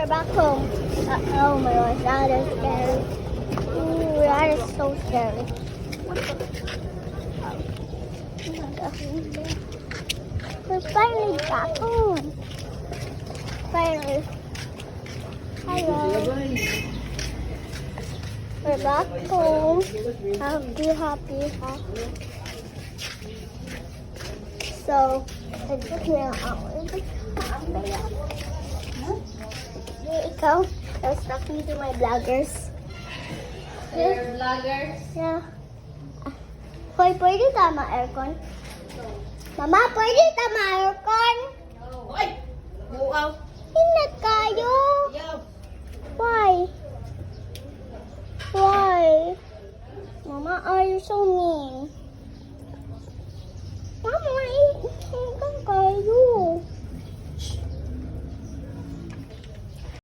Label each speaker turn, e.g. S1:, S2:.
S1: We're back home. Oh my gosh, that is scary. Ooh, that is so scary. We're finally back home. Finally. Hello. We're back home. Happy. So, I took me an hour. Ikaw, I was talking to my vloggers.
S2: They're vloggers.
S1: Yeah. Hoy, pwede tama aircon? Mama, pwede tama aircon?
S2: Hoy! Buaw!
S1: Ingat kayo.